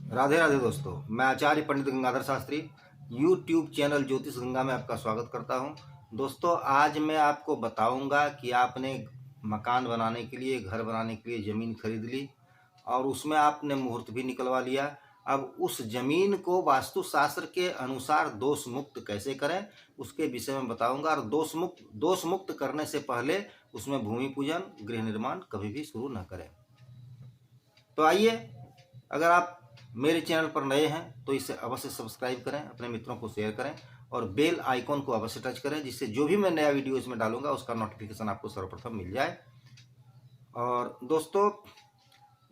राधे राधे दोस्तों, मैं आचार्य पंडित Gangadhar Shastri YouTube channel ज्योतिष गंगा में आपका स्वागत करता हूं। दोस्तों, आज मैं आपको बताऊंगा कि आपने मकान बनाने के लिए, घर बनाने के लिए ज़मीन खरीद ली और उसमें आपने मुहूर्त भी निकलवा लिया। अब उस ज़मीन को वास्तुशास्त्र के अनुसार दोष मुक्त कैसे करें, उसके विषय में बताऊंगा। और दोष मुक्त करने से पहले उसमें भूमि पूजन, गृह निर्माण कभी भी शुरू न करें। तो आइए, अगर आप मेरे चैनल पर नए हैं तो इसे अवश्य सब्सक्राइब करें, अपने मित्रों को शेयर करें और बेल आइकॉन को अवश्य टच करें, जिससे जो भी मैं नया वीडियो इसमें डालूंगा उसका नोटिफिकेशन आपको सर्वप्रथम मिल जाए। और दोस्तों,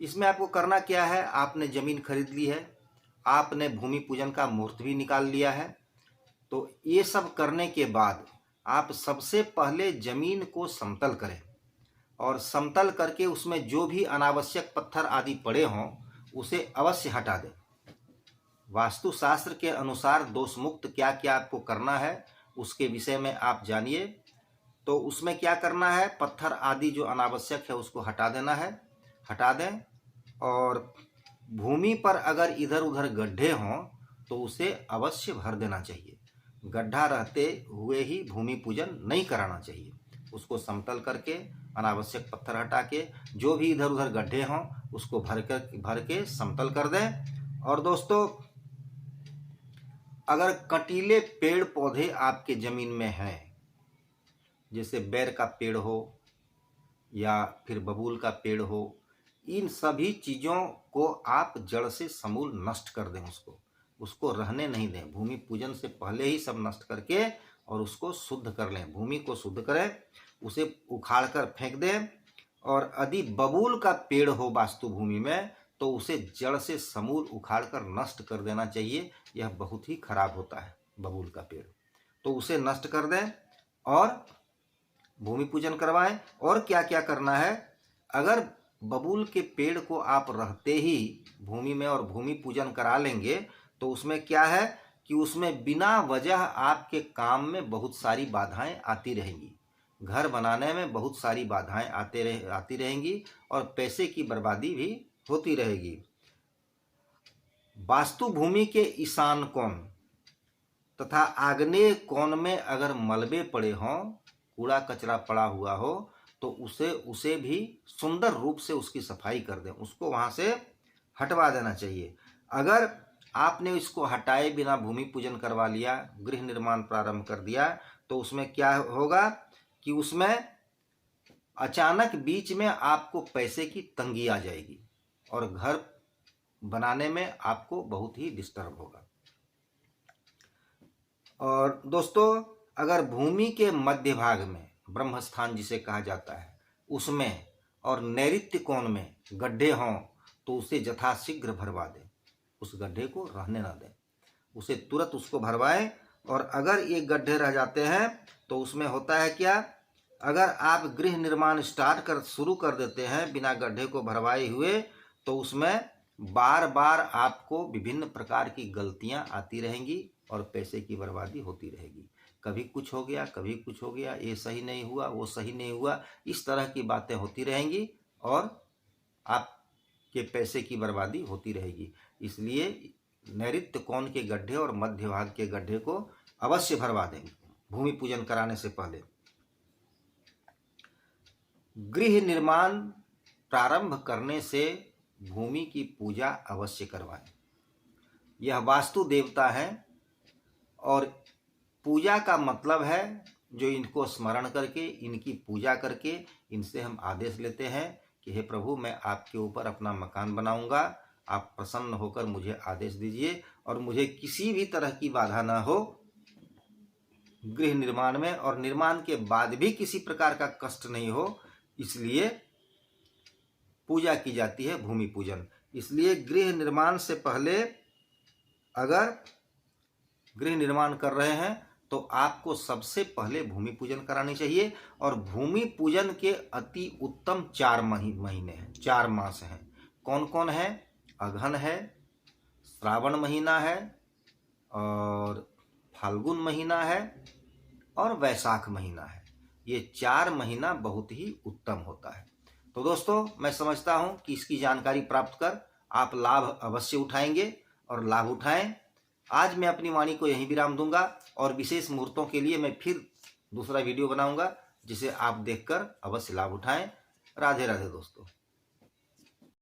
इसमें आपको करना क्या है, आपने ज़मीन खरीद ली है, आपने भूमि पूजन का मुहूर्त भी निकाल लिया है। तो ये सब करने के बाद आप सबसे पहले ज़मीन को समतल करें और समतल करके उसमें जो भी अनावश्यक पत्थर आदि पड़े हों उसे अवश्य हटा दें। वास्तुशास्त्र के अनुसार दोष मुक्त क्या क्या आपको करना है उसके विषय में आप जानिए। तो उसमें क्या करना है, पत्थर आदि जो अनावश्यक है उसको हटा देना है, हटा दें। और भूमि पर अगर इधर उधर गड्ढे हों तो उसे अवश्य भर देना चाहिए। गड्ढा रहते हुए ही भूमि पूजन नहीं कराना चाहिए। उसको समतल करके अनावश्यक पत्थर हटा के जो भी इधर उधर गड्ढे हों उसको भर के समतल कर दें। और दोस्तों, अगर कटीले पेड़ पौधे आपके ज़मीन में हैं, जैसे बेर का पेड़ हो या फिर बबूल का पेड़ हो, इन सभी चीज़ों को आप जड़ से समूल नष्ट कर दें। उसको रहने नहीं दें। भूमि पूजन से पहले ही सब नष्ट करके और उसको शुद्ध कर लें। भूमि को शुद्ध करें, उसे उखाड़ कर फेंक दें। और यदि बबूल का पेड़ हो वास्तु भूमि में तो उसे जड़ से समूल उखाड़ कर नष्ट कर देना चाहिए। यह बहुत ही खराब होता है बबूल का पेड़, तो उसे नष्ट कर दें और भूमि पूजन करवाएं। और क्या क्या करना है, अगर बबूल के पेड़ को आप रहते ही भूमि में और भूमि पूजन करा लेंगे तो उसमें क्या है कि उसमें बिना वजह आपके काम में बहुत सारी बाधाएं आती रहेंगी। घर बनाने में बहुत सारी बाधाएं आती रहेंगी और पैसे की बर्बादी भी होती रहेगी। वास्तु भूमि के ईशान कोण तथा आग्नेय कोण में अगर मलबे पड़े हों, कूड़ा कचरा पड़ा हुआ हो, तो उसे भी सुंदर रूप से उसकी सफाई कर दें। उसको वहाँ से हटवा देना चाहिए। अगर आपने इसको हटाए बिना भूमि पूजन करवा लिया, गृह निर्माण प्रारंभ कर दिया, तो उसमें क्या होगा कि उसमें अचानक बीच में आपको पैसे की तंगी आ जाएगी और घर बनाने में आपको बहुत ही डिस्टर्ब होगा। और दोस्तों, अगर भूमि के मध्य भाग में ब्रह्म स्थान जिसे कहा जाता है उसमें और नैऋत्य कोण में गड्ढे हों तो उसे यथाशीघ्र भरवा दें। उस गड्ढे को रहने ना दें, उसे तुरंत उसको भरवाएं। और अगर ये गड्ढे रह जाते हैं तो उसमें होता है क्या, अगर आप गृह निर्माण शुरू कर देते हैं बिना गड्ढे को भरवाए हुए, तो उसमें बार बार आपको विभिन्न प्रकार की गलतियां आती रहेंगी और पैसे की बर्बादी होती रहेगी। कभी कुछ हो गया, कभी कुछ हो गया, ये सही नहीं हुआ, वो सही नहीं हुआ, इस तरह की बातें होती रहेंगी और आपके पैसे की बर्बादी होती रहेगी। इसलिए नैऋत्य कोण के गड्ढे और मध्य भाग के गड्ढे को अवश्य भरवा देंगे भूमि पूजन कराने से पहले। गृह निर्माण प्रारंभ करने से भूमि की पूजा अवश्य करवाएं। यह वास्तु देवता है और पूजा का मतलब है जो इनको स्मरण करके, इनकी पूजा करके इनसे हम आदेश लेते हैं कि हे प्रभु, मैं आपके ऊपर अपना मकान बनाऊंगा, आप प्रसन्न होकर मुझे आदेश दीजिए और मुझे किसी भी तरह की बाधा ना हो गृह निर्माण में, और निर्माण के बाद भी किसी प्रकार का कष्ट नहीं हो। इसलिए पूजा की जाती है भूमि पूजन। इसलिए गृह निर्माण से पहले अगर गृह निर्माण कर रहे हैं तो आपको सबसे पहले भूमि पूजन करानी चाहिए। और भूमि पूजन के अति उत्तम 4 महीने हैं, 4 मास हैं। कौन कौन है? अगहन है, श्रावण महीना है, और फाल्गुन महीना है, और वैशाख महीना है। ये 4 महीना बहुत ही उत्तम होता है। तो दोस्तों, मैं समझता हूं कि इसकी जानकारी प्राप्त कर आप लाभ अवश्य उठाएंगे और लाभ उठाएं। आज मैं अपनी वाणी को यहीं विराम दूंगा और विशेष मुहूर्तों के लिए मैं फिर दूसरा वीडियो बनाऊंगा जिसे आप देखकर अवश्य लाभ उठाएं। राधे राधे दोस्तों।